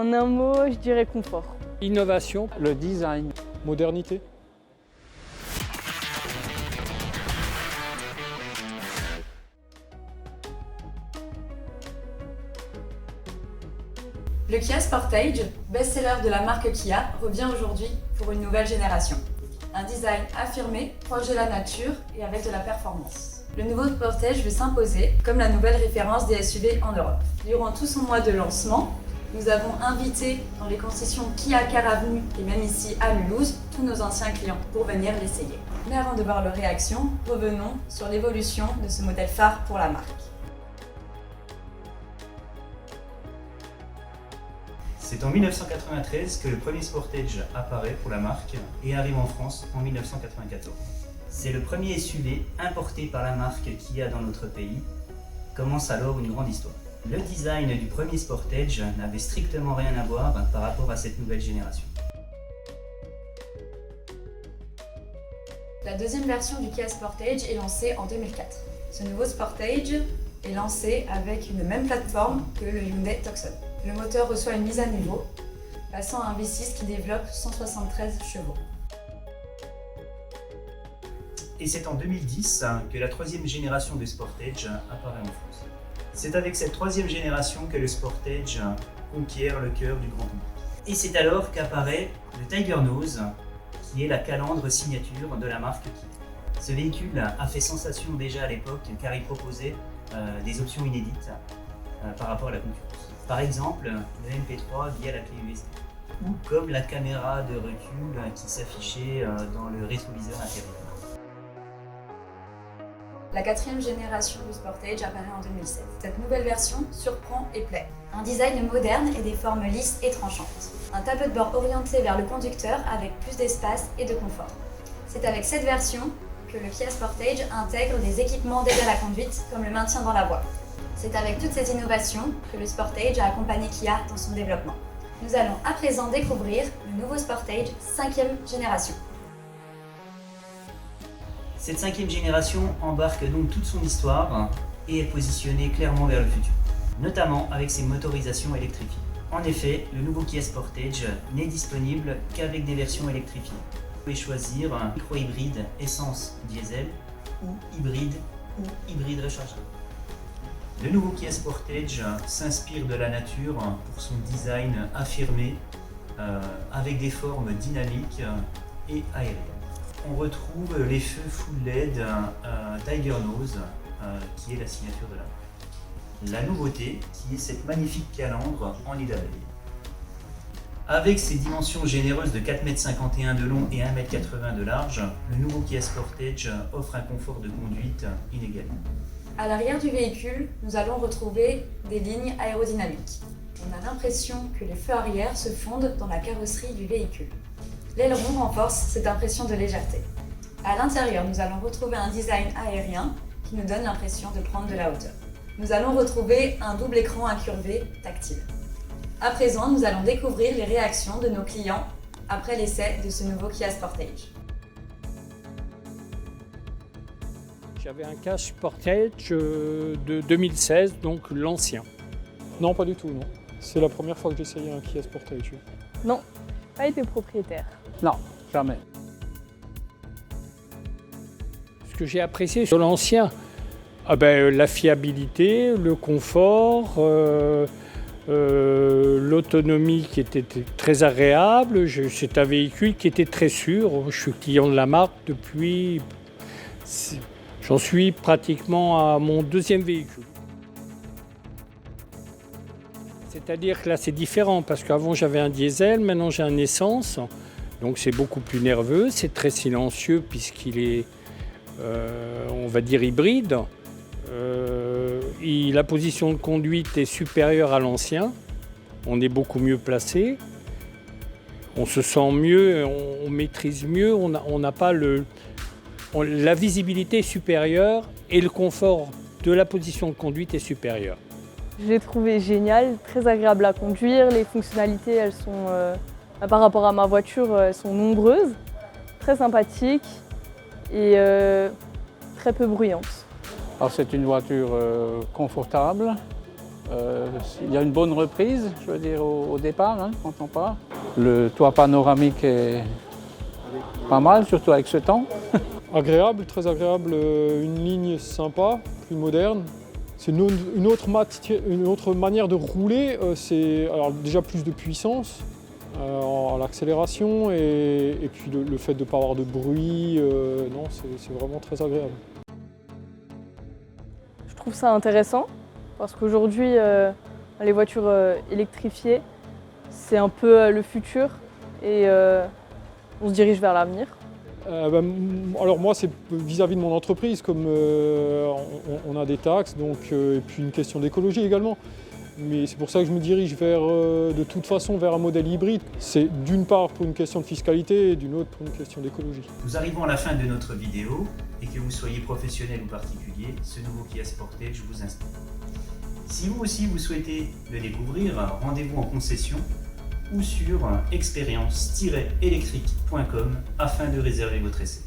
En un mot, je dirais confort. Innovation, le design, modernité. Le Kia Sportage, best-seller de la marque Kia, revient aujourd'hui pour une nouvelle génération. Un design affirmé, proche de la nature et avec de la performance. Le nouveau Sportage veut s'imposer comme la nouvelle référence des SUV en Europe. Durant tout son mois de lancement, nous avons invité dans les concessions Kia Car Avenue et même ici à Mulhouse tous nos anciens clients pour venir l'essayer. Mais avant de voir leur réaction, revenons sur l'évolution de ce modèle phare pour la marque. C'est en 1993 que le premier Sportage apparaît pour la marque et arrive en France en 1994. C'est le premier SUV importé par la marque Kia dans notre pays. Commence alors une grande histoire. Le design du premier Sportage n'avait strictement rien à voir par rapport à cette nouvelle génération. La deuxième version du Kia Sportage est lancée en 2004. Ce nouveau Sportage est lancé avec une même plateforme que le Hyundai Tucson. Le moteur reçoit une mise à niveau, passant à un V6 qui développe 173 chevaux. Et c'est en 2010 que la troisième génération de Sportage apparaît en France. C'est avec cette troisième génération que le Sportage conquiert le cœur du grand public. Et c'est alors qu'apparaît le Tiger Nose, qui est la calandre signature de la marque Kia. Ce véhicule a fait sensation déjà à l'époque car il proposait des options inédites par rapport à la concurrence. Par exemple, le MP3 via la clé USB, ou comme la caméra de recul qui s'affichait dans le rétroviseur intérieur. La quatrième génération du Sportage apparaît en 2007. Cette nouvelle version surprend et plaît. Un design moderne et des formes lisses et tranchantes. Un tableau de bord orienté vers le conducteur avec plus d'espace et de confort. C'est avec cette version que le Kia Sportage intègre des équipements d'aide à la conduite comme le maintien dans la voie. C'est avec toutes ces innovations que le Sportage a accompagné Kia dans son développement. Nous allons à présent découvrir le nouveau Sportage 5e génération. Cette 5e génération embarque donc toute son histoire et est positionnée clairement vers le futur, notamment avec ses motorisations électrifiées. En effet, le nouveau Kia Sportage n'est disponible qu'avec des versions électrifiées. Vous pouvez choisir un micro-hybride essence-diesel ou hybride rechargeable. Le nouveau Kia Sportage s'inspire de la nature pour son design affirmé avec des formes dynamiques et aériennes. On retrouve les feux full LED Tiger Nose qui est la signature de la marque. La nouveauté qui est cette magnifique calandre en édavelle. Avec ses dimensions généreuses de 4,51 m de long et 1,80 m de large, le nouveau Kia Sportage offre un confort de conduite inégalé. À l'arrière du véhicule, nous allons retrouver des lignes aérodynamiques. On a l'impression que les feux arrière se fondent dans la carrosserie du véhicule. L'aileron renforce cette impression de légèreté. À l'intérieur, nous allons retrouver un design aérien qui nous donne l'impression de prendre de la hauteur. Nous allons retrouver un double écran incurvé tactile. À présent, nous allons découvrir les réactions de nos clients après l'essai de ce nouveau Kia Sportage. J'avais un Kia Sportage de 2016, donc l'ancien. Non, pas du tout, non. C'est la première fois que j'essayais un Kia Sportage. Non, pas été propriétaire. Non, jamais. Ce que j'ai apprécié sur l'ancien, la fiabilité, le confort, l'autonomie qui était très agréable. C'est un véhicule qui était très sûr. Je suis client de la marque depuis... J'en suis pratiquement à mon deuxième véhicule. C'est-à-dire que là c'est différent parce qu'avant j'avais un diesel, maintenant j'ai un essence. Donc c'est beaucoup plus nerveux, c'est très silencieux puisqu'il est, on va dire, hybride. La position de conduite est supérieure à l'ancien. On est beaucoup mieux placé. On se sent mieux, on maîtrise mieux, on n'a pas la visibilité est supérieure et le confort de la position de conduite est supérieur. Je l'ai trouvé génial, très agréable à conduire. Les fonctionnalités, elles sont, par rapport à ma voiture, elles sont nombreuses, très sympathiques et très peu bruyantes. Alors c'est une voiture confortable, Il y a une bonne reprise, je veux dire, au départ, hein, quand on part. Le toit panoramique est pas mal, surtout avec ce temps. Agréable, très agréable, une ligne sympa, plus moderne. C'est une autre manière de rouler, c'est alors déjà plus de puissance à l'accélération et puis le fait de ne pas avoir de bruit, non, c'est vraiment très agréable. Je trouve ça intéressant parce qu'aujourd'hui, les voitures électrifiées, c'est un peu le futur et on se dirige vers l'avenir. Alors moi, c'est vis-à-vis de mon entreprise, comme on a des taxes, donc, et puis une question d'écologie également. Mais c'est pour ça que je me dirige de toute façon vers un modèle hybride. C'est d'une part pour une question de fiscalité et d'une autre pour une question d'écologie. Nous arrivons à la fin de notre vidéo et que vous soyez professionnel ou particulier, ce nouveau Kia Sportage vous inspire. Si vous aussi vous souhaitez le découvrir, rendez-vous en concession ou sur expérience-électrique.com afin de réserver votre essai.